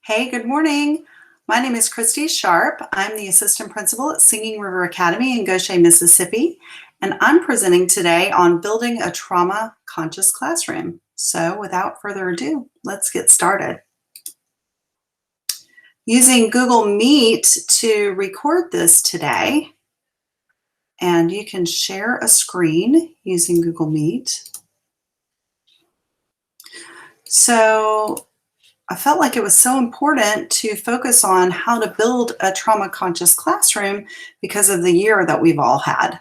Hey, good morning. My name is Christy Sharp. I'm the assistant principal at Singing River Academy in Goshen, Mississippi, and I'm presenting today on building a trauma-conscious classroom. So without further ado, let's get started. Using Google Meet to record this today, and you can share a screen using Google Meet. So I felt like it was so important to focus on how to build a trauma-conscious classroom because of the year that we've all had.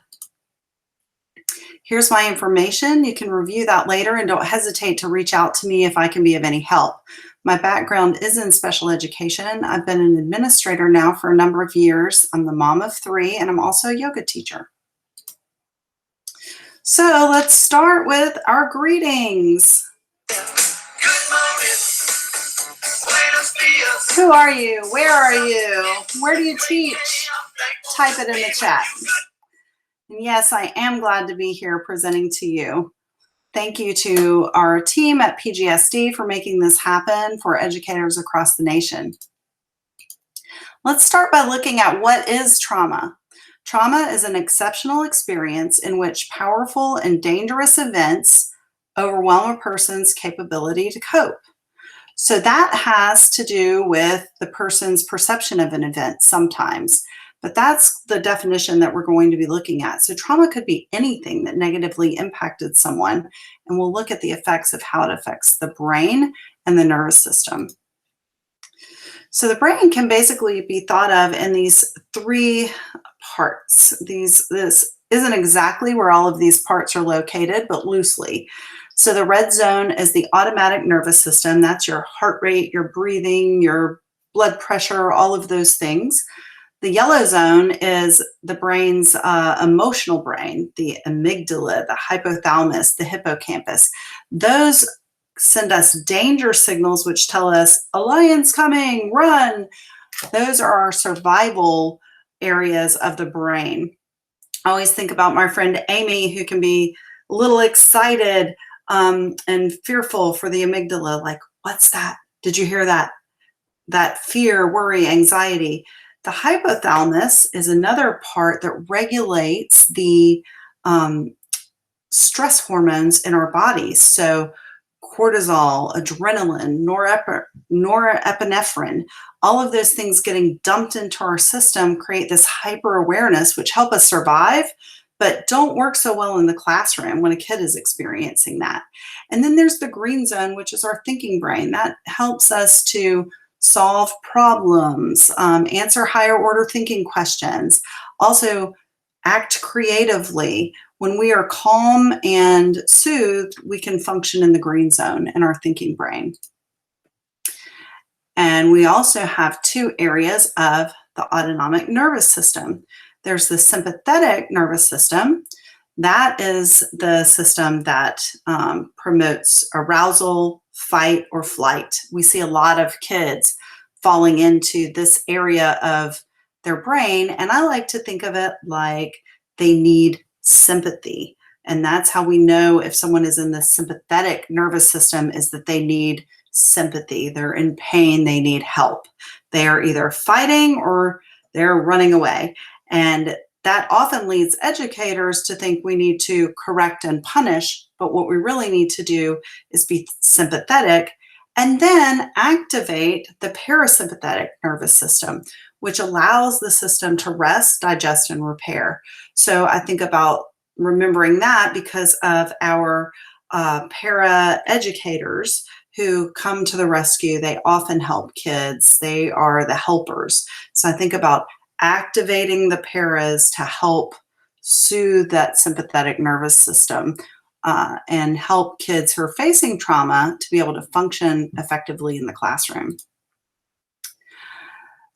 Here's my information. You can review that later and don't hesitate to reach out to me if I can be of any help. My background is in special education. I've been an administrator now for a number of years. I'm the mom of 3 and I'm also a yoga teacher. So let's start with our greetings. Who are you? Where are you? Where do you teach? Type it in the chat. And yes, I am glad to be here presenting to you. Thank you to our team at PGSD for making this happen for educators across the nation. Let's start by looking at what is trauma. Trauma is an exceptional experience in which powerful and dangerous events overwhelm a person's capability to cope. So that has to do with the person's perception of an event sometimes, but that's the definition that we're going to be looking at. So trauma could be anything that negatively impacted someone, and we'll look at the effects of how it affects the brain and the nervous system. So the brain can basically be thought of in these 3 parts. This isn't exactly where all of these parts are located, but loosely. So the red zone is the automatic nervous system. That's your heart rate, your breathing, your blood pressure, all of those things. The yellow zone is the brain's emotional brain, the amygdala, the hypothalamus, the hippocampus. Those send us danger signals, which tell us a lion's coming, run. Those are our survival areas of the brain. I always think about my friend Amy, who can be a little excited and fearful for the amygdala, like, what's that? Did you hear that? That fear, worry, anxiety. The hypothalamus is another part that regulates the stress hormones in our bodies. So cortisol, adrenaline, norepinephrine, all of those things getting dumped into our system create this hyper awareness, which help us survive, but don't work so well in the classroom when a kid is experiencing that. And then there's the green zone, which is our thinking brain. That helps us to solve problems, answer higher order thinking questions, also act creatively. When we are calm and soothed, we can function in the green zone in our thinking brain. And we also have 2 areas of the autonomic nervous system. There's the sympathetic nervous system. That is the system that promotes arousal, fight, or flight. We see a lot of kids falling into this area of their brain, and I like to think of it like they need sympathy. And that's how we know if someone is in the sympathetic nervous system, is that they need sympathy. They're in pain, they need help. They are either fighting or they're running away. And that often leads educators to think we need to correct and punish, but what we really need to do is be sympathetic and then activate the parasympathetic nervous system, which allows the system to rest, digest, and repair. So I think about remembering that because of our para-educators who come to the rescue. They often help kids. They are the helpers. So I think about activating the paras to help soothe that sympathetic nervous system and help kids who are facing trauma to be able to function effectively in the classroom.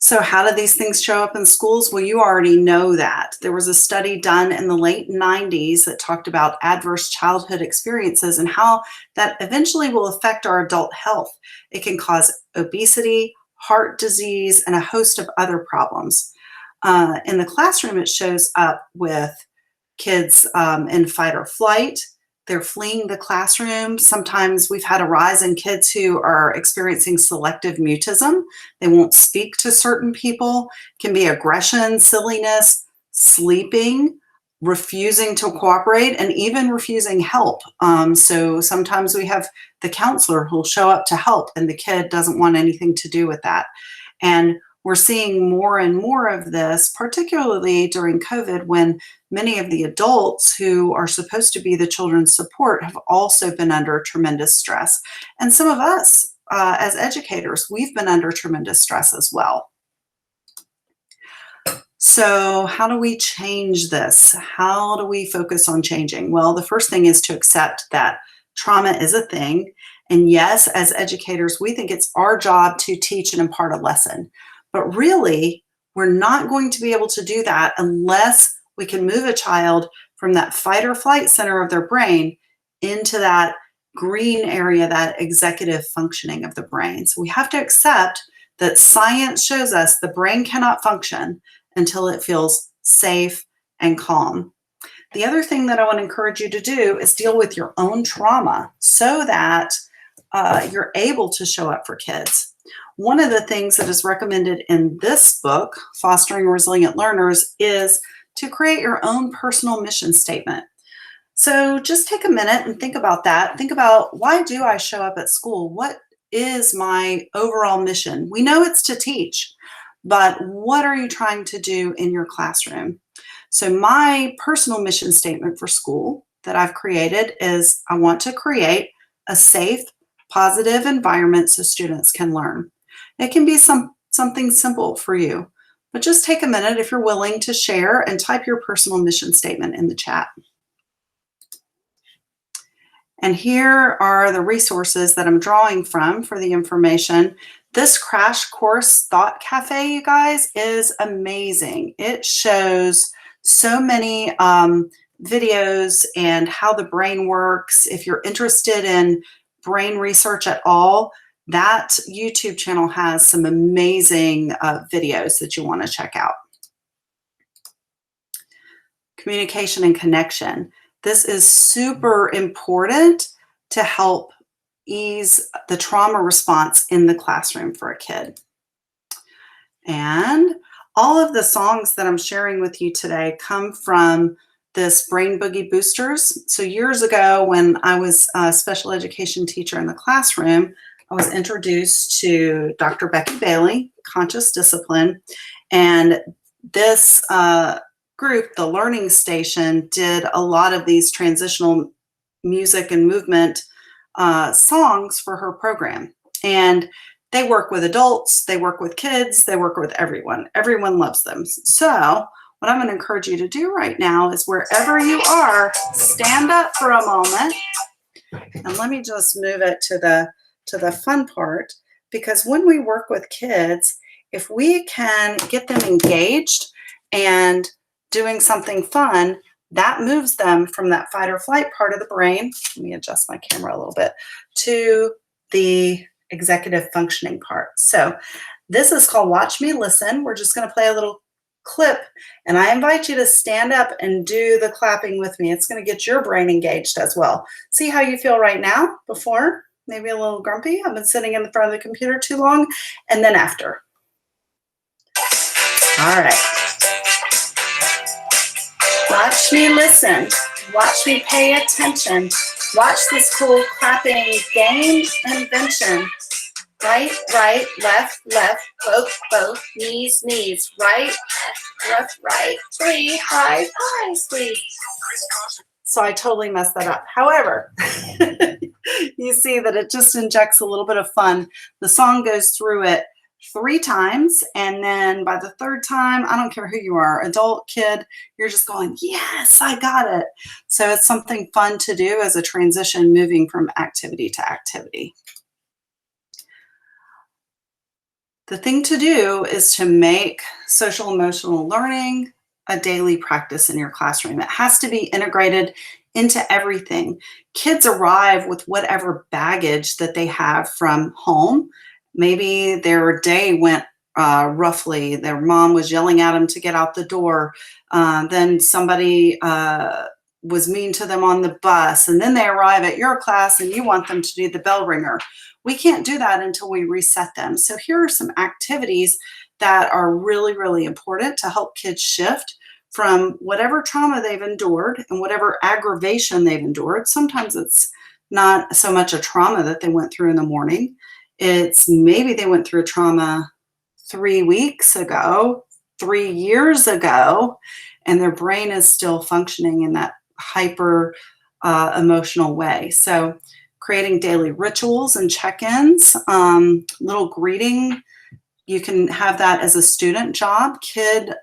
So how do these things show up in schools? Well, you already know that. There was a study done in the late 90s that talked about adverse childhood experiences and how that eventually will affect our adult health. It can cause obesity, heart disease, and a host of other problems. In the classroom, it shows up with kids in fight or flight, They're fleeing the classroom. Sometimes we've had a rise in kids who are experiencing selective mutism. They won't speak to certain people. It can be aggression, silliness, sleeping, refusing to cooperate, and even refusing help. So sometimes we have the counselor who'll show up to help, and the kid doesn't want anything to do with that. And we're seeing more and more of this, particularly during COVID, when many of the adults who are supposed to be the children's support have also been under tremendous stress. And some of us, as educators, we've been under tremendous stress as well. So how do we change this? How do we focus on changing? Well, the first thing is to accept that trauma is a thing. And yes, as educators, we think it's our job to teach and impart a lesson. But really, we're not going to be able to do that unless we can move a child from that fight or flight center of their brain into that green area, that executive functioning of the brain. So we have to accept that science shows us the brain cannot function until it feels safe and calm. The other thing that I want to encourage you to do is deal with your own trauma so that you're able to show up for kids. One of the things that is recommended in this book, Fostering Resilient Learners, is to create your own personal mission statement. So just take a minute and think about that. Think about, why do I show up at school? What is my overall mission? We know it's to teach, but what are you trying to do in your classroom? So my personal mission statement for school that I've created is, I want to create a safe, positive environment so students can learn. It can be something simple for you, but just take a minute if you're willing to share and type your personal mission statement in the chat. And here are the resources that I'm drawing from for the information. This crash course thought cafe, you guys, is amazing. It shows so many videos and how the brain works. If you're interested in brain research at all, that YouTube channel has some amazing videos that you want to check out. Communication and connection. This is super important to help ease the trauma response in the classroom for a kid. And all of the songs that I'm sharing with you today come from this Brain Boogie Boosters. So years ago, when I was a special education teacher in the classroom, I was introduced to Dr. Becky Bailey, Conscious Discipline, and this group, the Learning Station, did a lot of these transitional music and movement songs for her program. And they work with adults, they work with kids, they work with everyone. Everyone loves them. So what I'm going to encourage you to do right now is, wherever you are, stand up for a moment. And let me just move it to the fun part, because when we work with kids, if we can get them engaged and doing something fun, that moves them from that fight or flight part of the brain, let me adjust my camera a little bit, to the executive functioning part. So this is called Watch Me Listen. We're just going to play a little clip, and I invite you to stand up and do the clapping with me. It's going to get your brain engaged as well. See how you feel right now before? Maybe a little grumpy. I've been sitting in front of the computer too long. And then after. All right. Watch me listen. Watch me pay attention. Watch this cool clapping game invention. Right, right, left, left, both, knees, knees. Right, left, right. 3 high fives, please. So I totally messed that up. However, you see that it just injects a little bit of fun. The song goes through it 3 times, and then by the 3rd time, I don't care who you are, adult, kid, you're just going, yes, I got it. So it's something fun to do as a transition, moving from activity to activity. The thing to do is to make social emotional learning a daily practice in your classroom. It has to be integrated into everything. Kids arrive with whatever baggage that they have from home. Maybe their day went roughly. Their mom was yelling at them to get out the door. Then somebody was mean to them on the bus, and then they arrive at your class and you want them to do the bell ringer. We can't do that until we reset them. So here are some activities that are really, really important to help kids shift from whatever trauma they've endured and whatever aggravation they've endured. Sometimes it's not so much a trauma that they went through in the morning. It's maybe they went through a trauma 3 weeks ago, 3 years ago, and their brain is still functioning in that hyper emotional way. So creating daily rituals and check-ins, little greeting. You can have that as a student job, kid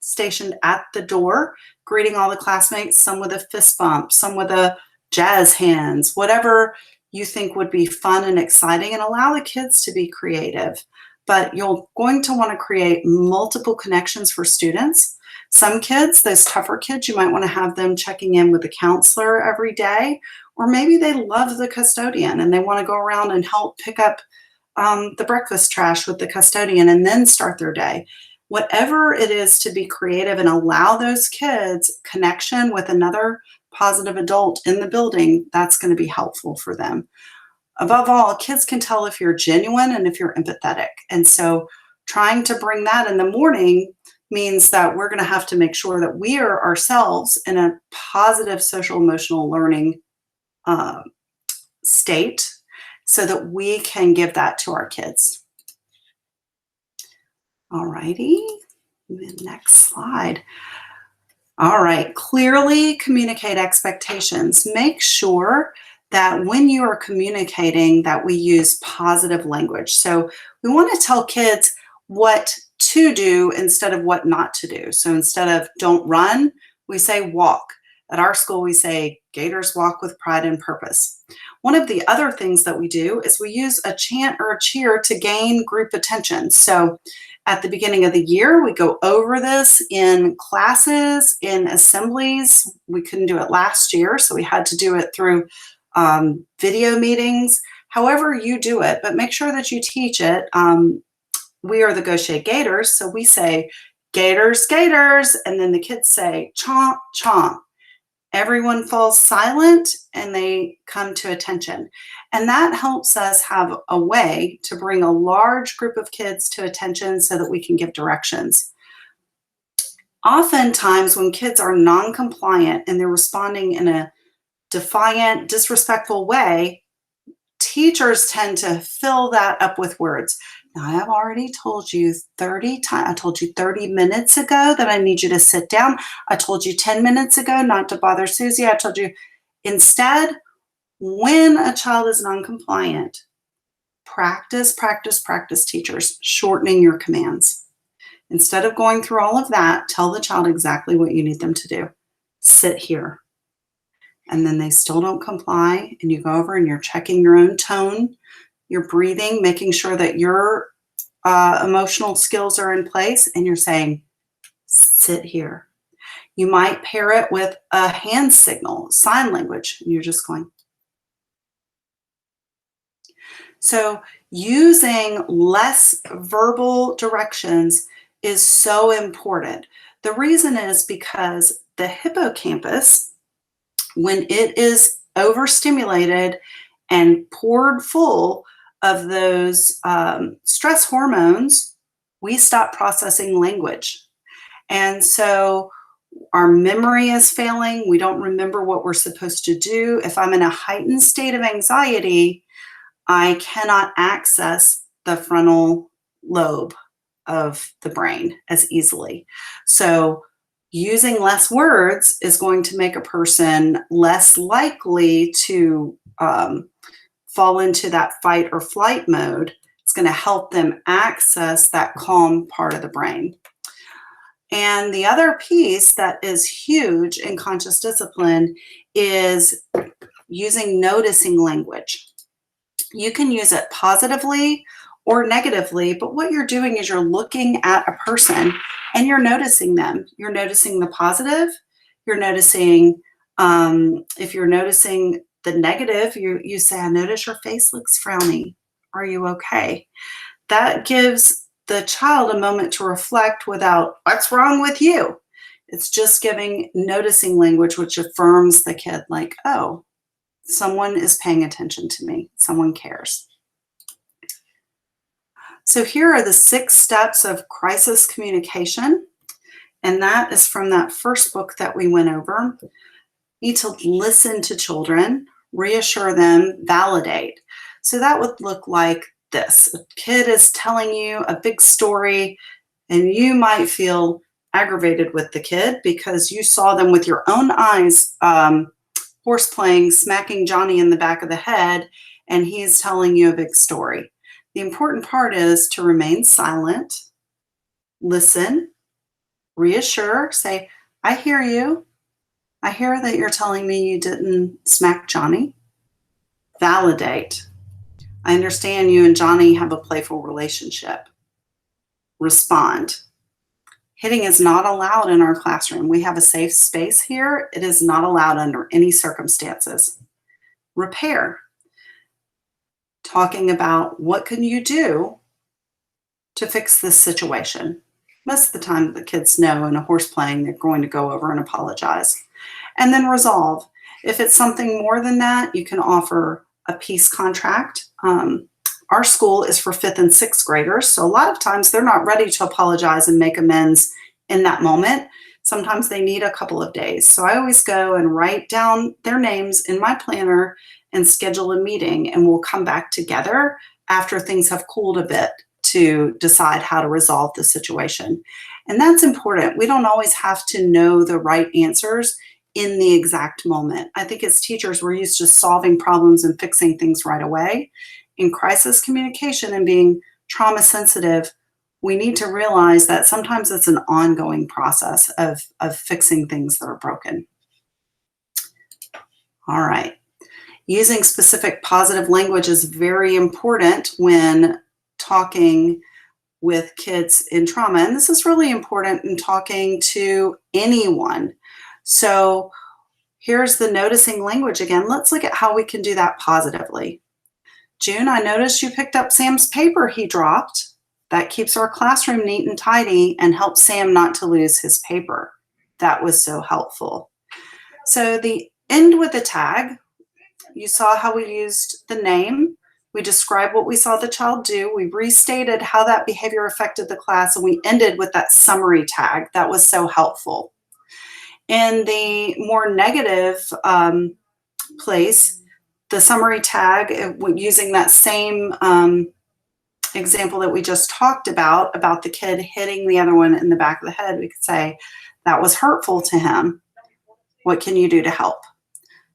stationed at the door, greeting all the classmates, some with a fist bump, some with a jazz hands, whatever you think would be fun and exciting, and allow the kids to be creative. But you're going to want to create multiple connections for students. Some kids, those tougher kids, you might want to have them checking in with the counselor every day, or maybe they love the custodian and they want to go around and help pick up the breakfast trash with the custodian and then start their day. Whatever it is to be creative and allow those kids connection with another positive adult in the building, that's going to be helpful for them. Above all, kids can tell if you're genuine and if you're empathetic. And so trying to bring that in the morning means that we're going to have to make sure that we are ourselves in a positive social emotional learning state so that we can give that to our kids. All righty, next slide. All right, clearly communicate expectations. Make sure that when you are communicating that we use positive language. So we want to tell kids what to do instead of what not to do. So instead of don't run, we say walk. At our school, we say Gators walk with pride and purpose. One of the other things that we do is we use a chant or a cheer to gain group attention. So at the beginning of the year, we go over this in classes, in assemblies. We couldn't do it last year, so we had to do it through video meetings. However you do it, but make sure that you teach it. We are the Gaucher Gators, so we say Gators, Gators, and then the kids say chomp, chomp. Everyone falls silent and they come to attention. And that helps us have a way to bring a large group of kids to attention so that we can give directions. Oftentimes when kids are non-compliant and they're responding in a defiant, disrespectful way, teachers tend to fill that up with words. Now, I have already told you 30 times. I told you 30 minutes ago that I need you to sit down. I told you 10 minutes ago not to bother Susie. I told you. Instead, when a child is non-compliant, practice, practice, practice, teachers, shortening your commands. Instead of going through all of that, tell the child exactly what you need them to do. Sit here. And then they still don't comply, and you go over and you're checking your own tone, your breathing, making sure that your emotional skills are in place, and you're saying, sit here. You might pair it with a hand signal, sign language, and you're just going. So using less verbal directions is so important. The reason is because the hippocampus, when it is overstimulated and poured full of those stress hormones, we stop processing language. And so our memory is failing. We don't remember what we're supposed to do. If I'm in a heightened state of anxiety, I cannot access the frontal lobe of the brain as easily. So using less words is going to make a person less likely to fall into that fight or flight mode. It's going to help them access that calm part of the brain. And the other piece that is huge in conscious discipline is using noticing language. You can use it positively or negatively, but what you're doing is you're looking at a person and you're noticing them. You're noticing the positive. You're noticing, if you're noticing the negative, you say, I notice your face looks frowny. Are you okay? That gives the child a moment to reflect without, what's wrong with you? It's just noticing language which affirms the kid, like, oh, someone is paying attention to me. Someone cares. So here are the 6 steps of crisis communication. And that is from that first book that we went over. You need to listen to children, reassure them, validate. So that would look like this. A kid is telling you a big story, and you might feel aggravated with the kid because you saw them with your own eyes horse playing, smacking Johnny in the back of the head, and he's telling you a big story. The important part is to remain silent, listen, reassure, say, I hear you. I hear that you're telling me you didn't smack Johnny. Validate. I understand you and Johnny have a playful relationship. Respond. Hitting is not allowed in our classroom. We have a safe space here. It is not allowed under any circumstances. Repair. Talking about what can you do to fix this situation. Most of the time the kids know in a horse playing they're going to go over and apologize. And then resolve. If it's something more than that, you can offer a peace contract. Our school is for 5th and 6th graders, so a lot of times they're not ready to apologize and make amends in that moment. Sometimes they need a couple of days. So I always go and write down their names in my planner and schedule a meeting, and we'll come back together after things have cooled a bit to decide how to resolve the situation. And that's important. We don't always have to know the right answers in the exact moment. I think as teachers, we're used to solving problems and fixing things right away. In crisis communication and being trauma sensitive, we need to realize that sometimes it's an ongoing process of fixing things that are broken. All right. Using specific positive language is very important when talking with kids in trauma. And this is really important in talking to anyone. So here's the noticing language again. Let's look at how we can do that positively. June, I noticed you picked up Sam's paper he dropped. That keeps our classroom neat and tidy and helps Sam not to lose his paper. That was so helpful. So the end with a tag, you saw how we used the name. We described what we saw the child do. We restated how that behavior affected the class, and we ended with that summary tag. That was so helpful. In the more negative place, the summary tag, using that same example that we just talked about the kid hitting the other one in the back of the head, we could say, that was hurtful to him. What can you do to help?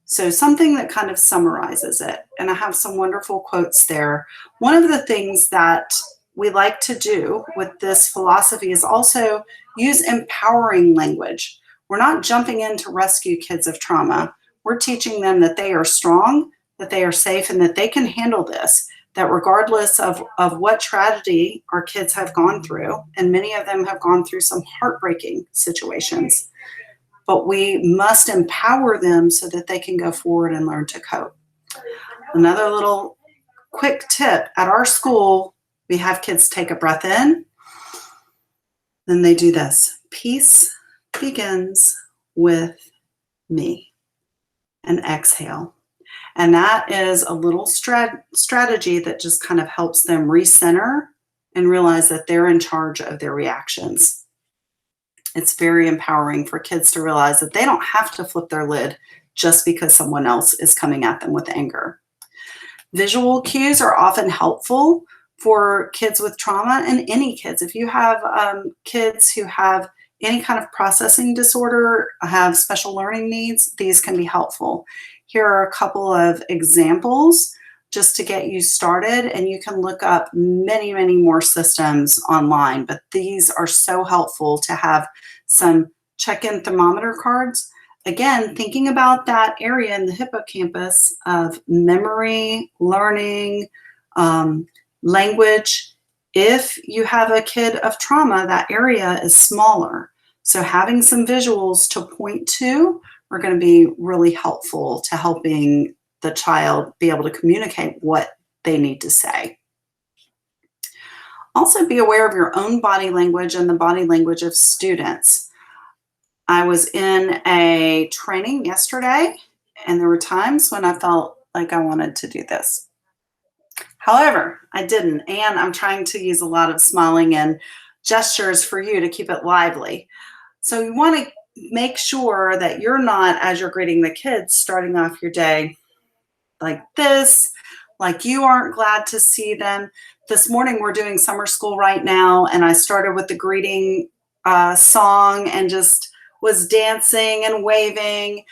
So something that kind of summarizes it. And I have some wonderful quotes there. One of the things that we like to do with this philosophy is also use empowering language. We're not jumping in to rescue kids of trauma. We're teaching them that they are strong, that they are safe, and that they can handle this, that regardless of what tragedy our kids have gone through, and many of them have gone through some heartbreaking situations, but we must empower them so that they can go forward and learn to cope. Another little quick tip, at our school, we have kids take a breath in, then they do this. Peace begins with me. And exhale. And that is a little strategy that just kind of helps them recenter and realize that they're in charge of their reactions. It's very empowering for kids to realize that they don't have to flip their lid just because someone else is coming at them with anger. Visual cues are often helpful for kids with trauma, and any kids. If you have kids who have any kind of processing disorder, have special learning needs, these can be helpful. Here are a couple of examples just to get you started, and you can look up many, many more systems online, but these are so helpful to have some check-in thermometer cards. Again, thinking about that area in the hippocampus of memory, learning, language. If you have a kid of trauma, that area is smaller. So having some visuals to point to are going to be really helpful to helping the child be able to communicate what they need to say. Also be aware of your own body language and the body language of students. I was in a training yesterday, and there were times when I felt like I wanted to do this. However, I didn't, and I'm trying to use a lot of smiling and gestures for you to keep it lively. So you want to make sure that you're not, as you're greeting the kids, starting off your day like this, like you aren't glad to see them. This morning we're doing summer school right now, and I started with the greeting song and just was dancing and waving,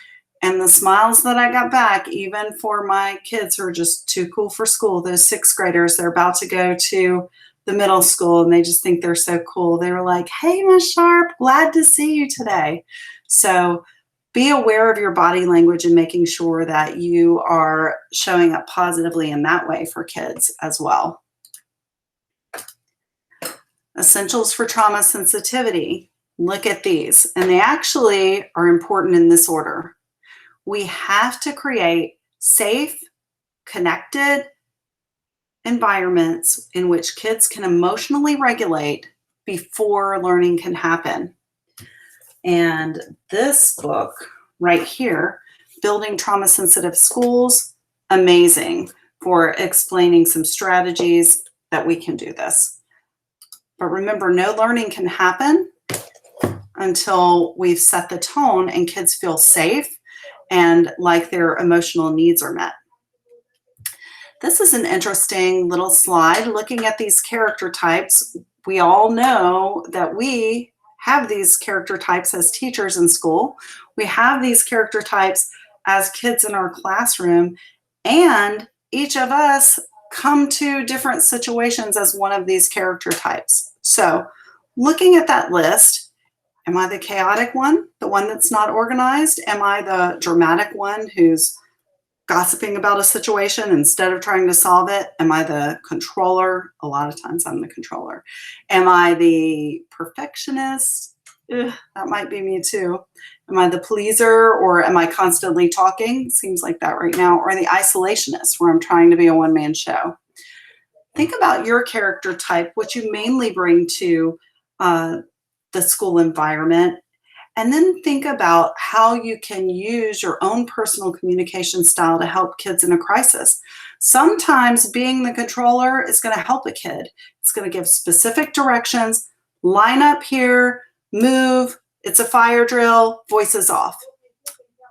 and the smiles that I got back, even for my kids who are just too cool for school, those sixth graders, they're about to go to the middle school and they just think they're so cool. They were like, "Hey, Miss Sharp, glad to see you today." So be aware of your body language and making sure that you are showing up positively in that way for kids as well. Essentials for trauma sensitivity. Look at these, and they actually are important in this order. We have to create safe, connected environments in which kids can emotionally regulate before learning can happen. And this book right here, Building Trauma Sensitive Schools, amazing for explaining some strategies that we can do this. But remember, no learning can happen until we've set the tone and kids feel safe and like their emotional needs are met. This is an interesting little slide looking at these character types. We all know that we have these character types as teachers in school. We have these character types as kids in our classroom, and each of us come to different situations as one of these character types. So looking at that list, am I the chaotic one, the one that's not organized? Am I the dramatic one who's gossiping about a situation instead of trying to solve it? Am I the controller? A lot of times I'm the controller. Am I the perfectionist? That might be me too. Am I the pleaser, or am I constantly talking? Seems like that right now. Or the isolationist, where I'm trying to be a one-man show. Think about your character type, what you mainly bring to the school environment, and then think about how you can use your own personal communication style to help kids in a crisis. Sometimes being the controller is going to help a kid. It's going to give specific directions, line up here, move, it's a fire drill, voices off.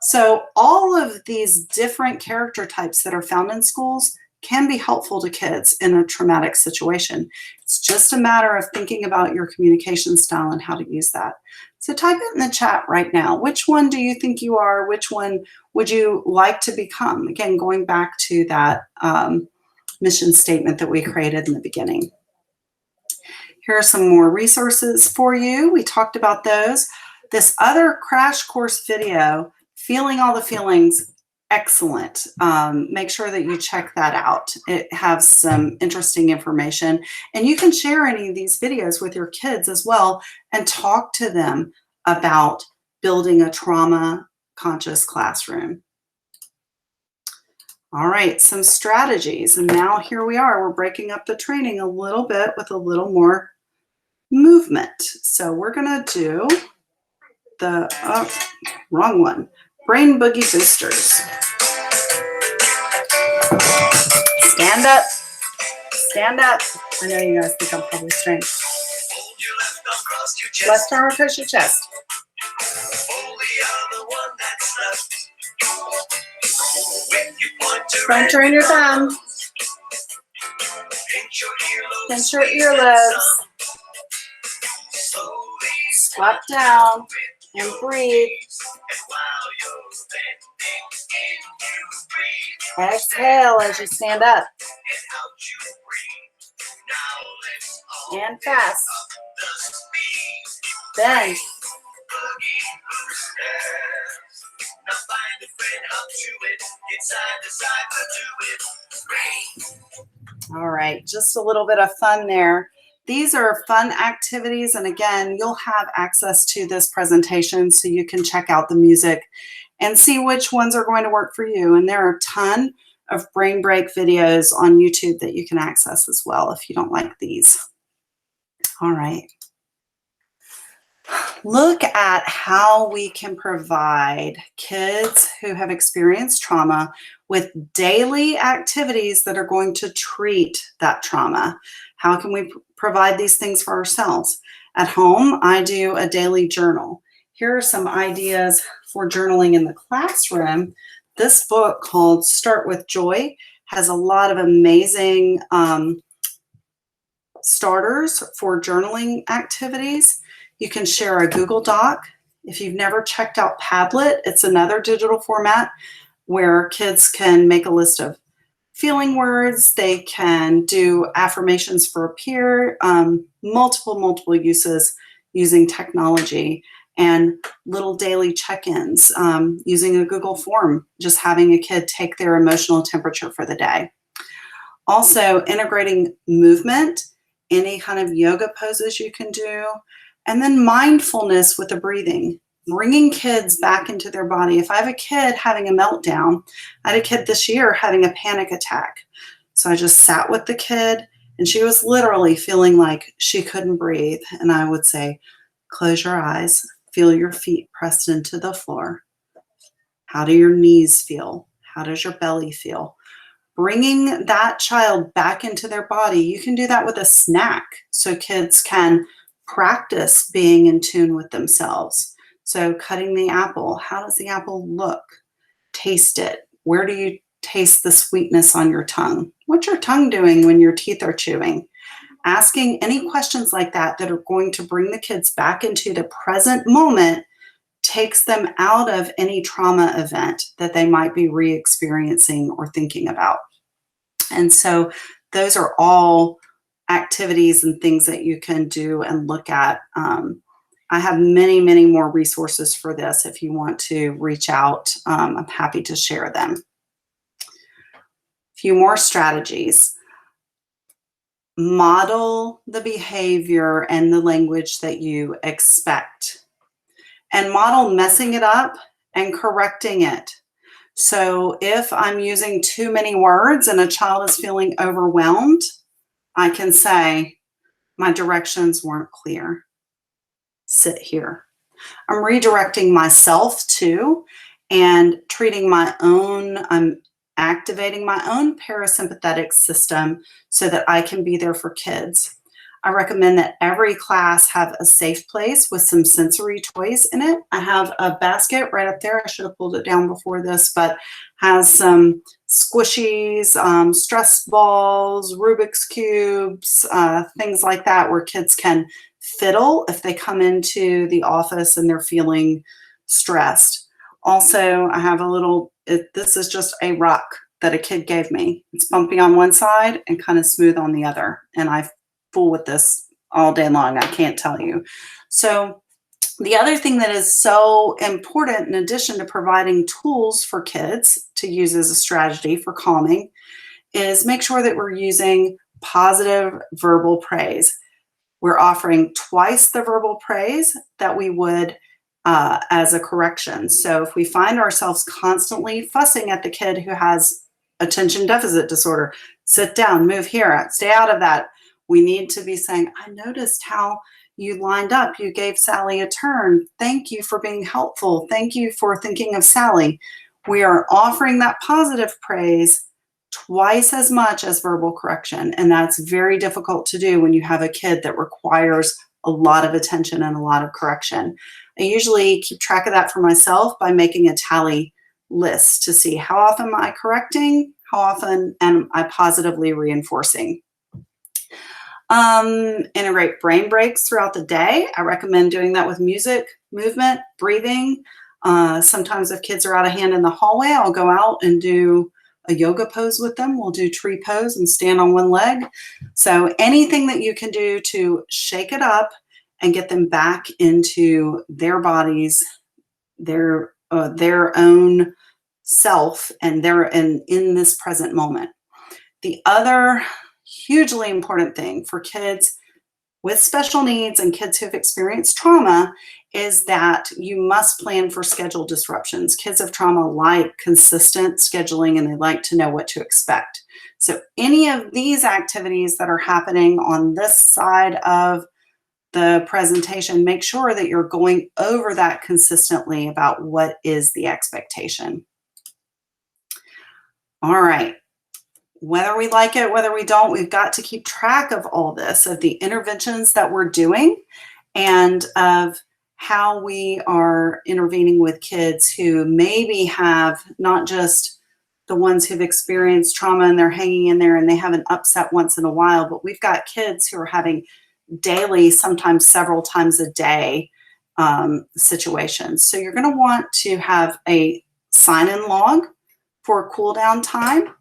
So all of these different character types that are found in schools can be helpful to kids in a traumatic situation. It's just a matter of thinking about your communication style and how to use that. So type it in the chat right now. Which one do you think you are? Which one would you like to become? Again, going back to that mission statement that we created in the beginning. Here are some more resources for you. We talked about those. This other crash course video, Feeling All the Feelings, excellent. Make sure that you check that out. It has some interesting information, and you can share any of these videos with your kids as well and talk to them about building a trauma conscious classroom. All right, some strategies. And now here we are. We're breaking up the training a little bit with a little more movement. So we're going to do the wrong one. Brain boogie boosters. Stand up. Stand up. I know you guys think I'm probably strange. Left arm across your chest. Front turn your thumb. Pinch your earlobes. Squat down and breathe. Exhale as you stand up. And fast. Bend. All right, just a little bit of fun there. These are fun activities, and again, you'll have access to this presentation so you can check out the music and see which ones are going to work for you. And there are a ton of brain break videos on YouTube that you can access as well if you don't like these. All right. Look at how we can provide kids who have experienced trauma with daily activities that are going to treat that trauma. How can we provide these things for ourselves? At home, I do a daily journal. Here are some ideas for journaling in the classroom. This book called Start with Joy has a lot of amazing starters for journaling activities. You can share a Google Doc. If you've never checked out Padlet, it's another digital format where kids can make a list of feeling words. They can do affirmations for a peer, multiple uses using technology, and little daily check-ins using a Google form, just having a kid take their emotional temperature for the day. Also, integrating movement, any kind of yoga poses you can do, and then mindfulness with the breathing, bringing kids back into their body. If I have a kid having a meltdown, I had a kid this year having a panic attack. So I just sat with the kid, and she was literally feeling like she couldn't breathe. And I would say, close your eyes, feel your feet pressed into the floor. How do your knees feel? How does your belly feel? Bringing that child back into their body. You can do that with a snack so kids can practice being in tune with themselves. So cutting the apple, how does the apple look? Taste it. Where do you taste the sweetness on your tongue? What's your tongue doing when your teeth are chewing? Asking any questions like that that are going to bring the kids back into the present moment takes them out of any trauma event that they might be re-experiencing or thinking about. And so those are all activities and things that you can do and look at. I have many more resources for this. If you want to reach out, I'm happy to share them. A few more strategies. Model the behavior and the language that you expect. And model messing it up and correcting it. So if I'm using too many words and a child is feeling overwhelmed, I can say, my directions weren't clear. Sit here. I'm redirecting myself too and treating my own, I'm activating my own parasympathetic system so that I can be there for kids. I recommend that every class have a safe place with some sensory toys in it. I have a basket right up there. I should have pulled it down before this, but has some squishies, stress balls, Rubik's Cubes, things like that where kids can fiddle if they come into the office and they're feeling stressed. Also, I have a little, this is just a rock that a kid gave me. It's bumpy on one side and kind of smooth on the other. And I fool with this all day long, I can't tell you. So the other thing that is so important, in addition to providing tools for kids to use as a strategy for calming, is make sure that we're using positive verbal praise. We're offering twice the verbal praise that we would as a correction. So if we find ourselves constantly fussing at the kid who has attention deficit disorder, sit down, move here, stay out of that. We need to be saying, I noticed how you lined up. You gave Sally a turn. Thank you for being helpful. Thank you for thinking of Sally. We are offering that positive praise twice as much as verbal correction. And that's very difficult to do when you have a kid that requires a lot of attention and a lot of correction. I usually keep track of that for myself by making a tally list to see how often am I correcting, how often am I positively reinforcing. Integrate brain breaks throughout the day. I recommend doing that with music, movement, breathing. Sometimes if kids are out of hand in the hallway, I'll go out and do a yoga pose with them. We'll do tree pose and stand on one leg. So anything that you can do to shake it up and get them back into their bodies, their own self, and they're in this present moment. The other hugely important thing for kids with special needs and kids who've experienced trauma is that you must plan for schedule disruptions. Kids of trauma like consistent scheduling and they like to know what to expect. So any of these activities that are happening on this side of the presentation, make sure that you're going over that consistently about what is the expectation. All right. Whether we like it, whether we don't, we've got to keep track of all this, of the interventions that we're doing and of how we are intervening with kids who maybe have not just the ones who've experienced trauma and they're hanging in there and they have an upset once in a while, but we've got kids who are having daily, sometimes several times a day situations. So you're going to want to have a sign-in log for cool down time.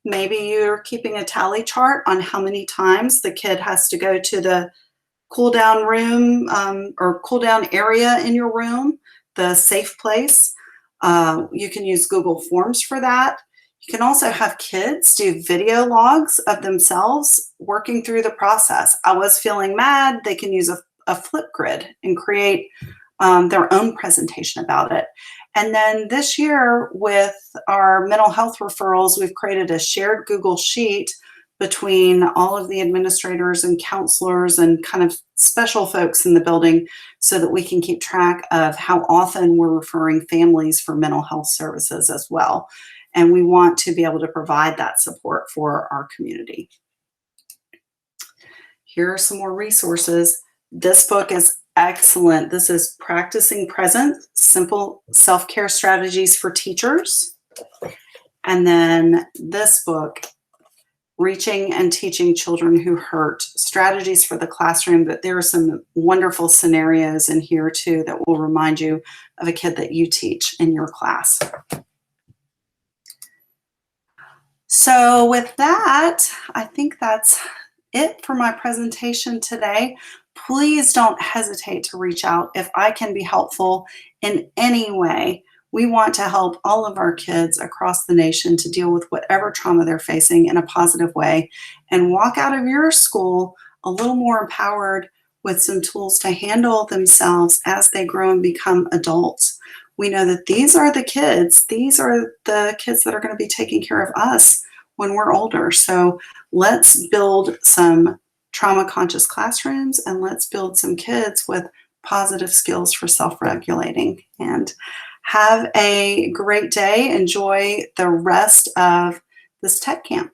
Maybe you're keeping a tally chart on how many times the kid has to go to the cool down room or cool down area in your room, the safe place. You can use Google Forms for that. You can also have kids do video logs of themselves working through the process. I was feeling mad. They can use a Flipgrid and create their own presentation about it. And then this year with our mental health referrals, we've created a shared Google Sheet between all of the administrators and counselors and kind of special folks in the building so that we can keep track of how often we're referring families for mental health services as well. And we want to be able to provide that support for our community. Here are some more resources. This book is excellent. This is Practicing Present, Simple Self-Care Strategies for Teachers. And then this book, Reaching and Teaching Children Who Hurt, Strategies for the Classroom. But there are some wonderful scenarios in here too that will remind you of a kid that you teach in your class. So with that, I think that's it for my presentation today. Please don't hesitate to reach out if I can be helpful in any way. We want to help all of our kids across the nation to deal with whatever trauma they're facing in a positive way and walk out of your school a little more empowered with some tools to handle themselves as they grow and become adults. We know that these are the kids that are going to be taking care of us when we're older. So let's build some trauma-conscious classrooms and let's build some kids with positive skills for self-regulating. And have a great day. Enjoy the rest of this tech camp.